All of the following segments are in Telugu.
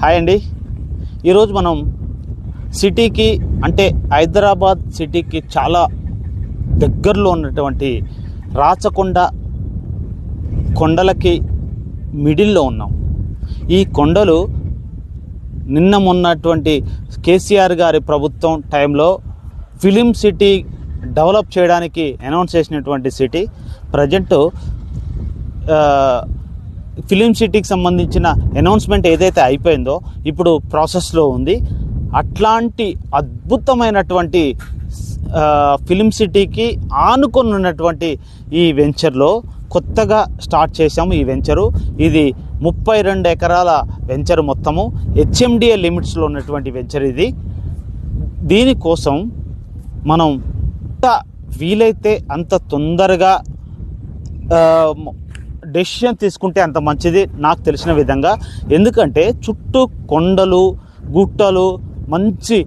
హాయ్ అండి. ఈరోజు మనం సిటీకి అంటే హైదరాబాద్ సిటీకి చాలా దగ్గరలో ఉన్నటువంటి రాచకొండ కొండలకి మిడిల్లో ఉన్నాం. ఈ కొండలు నిన్న మొన్నటువంటి కేసీఆర్ గారి ప్రభుత్వం టైంలో ఫిలిం సిటీ డెవలప్ చేయడానికి అనౌన్స్ చేసినటువంటి సిటీ. ప్రజెంట్ ఫిలిం సిటీకి సంబంధించిన అనౌన్స్మెంట్ ఏదైతే అయిపోయిందో ఇప్పుడు ప్రాసెస్లో ఉంది. అట్లాంటి అద్భుతమైనటువంటి ఫిలిం సిటీకి ఆనుకొని ఉన్నటువంటి ఈ వెంచర్లో కొత్తగా స్టార్ట్ చేశాము. ఈ వెంచరు ఇది 32 ఎకరాల వెంచర్, మొత్తము హెచ్ఎండిఏ లిమిట్స్లో ఉన్నటువంటి వెంచర్ ఇది. దీనికోసం మనం వీలైతే అంత తొందరగా డెసిషన్ తీసుకుంటే అంత మంచిది నాకు తెలిసిన విధంగా. ఎందుకంటే చుట్టూ కొండలు గుట్టలు, మంచి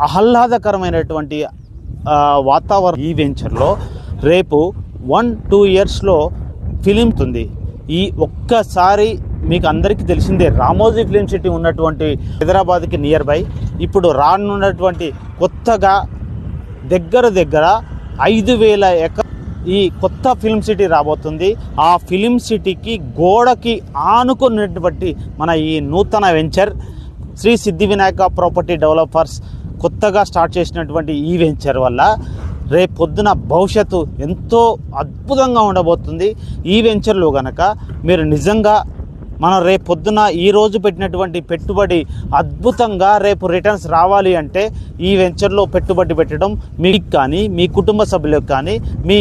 ఆహ్లాదకరమైనటువంటి వాతావరణం. ఈ వెంచర్లో రేపు 1-2 ఇయర్స్లో ఫిలిం ఉంది. ఈ ఒక్కసారి మీకు అందరికీ తెలిసిందే, రామోజీ ఫిలిం సిటీ ఉన్నటువంటి హైదరాబాద్కి నియర్ బై ఇప్పుడు రానున్నటువంటి కొత్తగా దగ్గర 5,000 ఎకరాల ఈ కొత్త ఫిలిం సిటీ రాబోతుంది. ఆ ఫిలిం సిటీకి గోడకి ఆనుకున్నటువంటి మన ఈ నూతన వెంచర్ శ్రీ సిద్ధి వినాయక ప్రాపర్టీ డెవలపర్స్ కొత్తగా స్టార్ట్ చేసినటువంటి ఈ వెంచర్ వల్ల రేపు పొద్దున భవిష్యత్తు ఎంతో అద్భుతంగా ఉండబోతుంది. ఈ వెంచర్లో కనుక మీరు నిజంగా మనం రేపు పొద్దున ఈరోజు పెట్టినటువంటి పెట్టుబడి అద్భుతంగా రేపు రిటర్న్స్ రావాలి అంటే ఈ వెంచర్లో పెట్టుబడి పెట్టడం మీకు కానీ మీ కుటుంబ సభ్యులకు కానీ మీ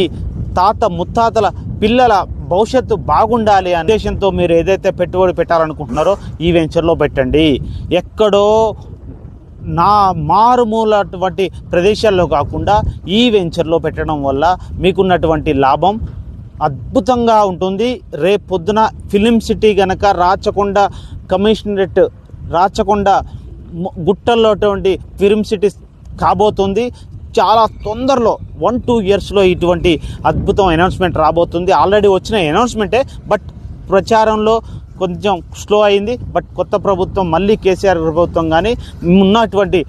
తాత ముత్తాతల పిల్లల భవిష్యత్తు బాగుండాలి అనే ఉద్దేశంతో మీరు ఏదైతే పెట్టుబడి పెట్టాలనుకుంటున్నారో ఈ వెంచర్లో పెట్టండి. ఎక్కడో మారుమూలటువంటి ప్రదేశాల్లో కాకుండా ఈ వెంచర్లో పెట్టడం వల్ల మీకున్నటువంటి లాభం అద్భుతంగా ఉంటుంది. రేపు పొద్దున ఫిలిం సిటీ కనుక రాచకొండ కమిషనరేట్, రాచకొండ గుట్టల్లోటువంటి ఫిలిం సిటీ కాబోతుంది. చాలా తొందరలో 1-2 ఇయర్స్లో ఇటువంటి అద్భుతం అనౌన్స్మెంట్ రాబోతుంది. ఆల్రెడీ వచ్చిన అనౌన్స్మెంటే, బట్ ప్రచారంలో కొంచెం స్లో అయింది. బట్ కొత్త ప్రభుత్వం మళ్ళీ కేసీఆర్ ప్రభుత్వం కానీ ఉన్నటువంటి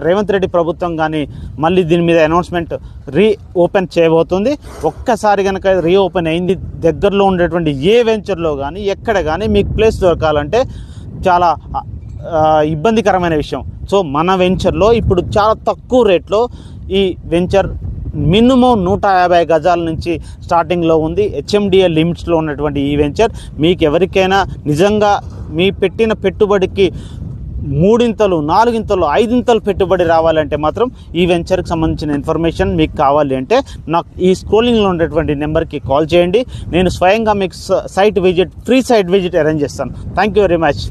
రేవంత్ రెడ్డి ప్రభుత్వం కానీ మళ్ళీ దీని మీద అనౌన్స్మెంట్ ఓపెన్ చేయబోతుంది. ఒక్కసారి కనుక ఓపెన్ అయింది, దగ్గరలో ఉండేటువంటి ఏ వెంచర్లో కానీ ఎక్కడ కానీ మీకు ప్లేస్ దొరకాలంటే చాలా ఇబ్బందికరమైన విషయం. సో మన వెంచర్లో ఇప్పుడు చాలా తక్కువ రేట్లో ఈ వెంచర్ మినిమం 150 గజాల నుంచి స్టార్టింగ్లో ఉంది. హెచ్ఎండిఏ లిమిట్స్లో ఉన్నటువంటి ఈ వెంచర్ మీకు ఎవరికైనా నిజంగా మీ పెట్టిన పెట్టుబడికి 3 4 5 పెట్టుబడి రావాలంటే మాత్రం ఈ వెంచర్కి సంబంధించిన ఇన్ఫర్మేషన్ మీకు కావాలి అంటే నాకు ఈ స్క్రోలింగ్లో ఉండేటువంటి నెంబర్కి కాల్ చేయండి. నేను స్వయంగా మీకు ఫ్రీ సైట్ విజిట్ అరేంజ్ చేస్తాను. Thank you very much.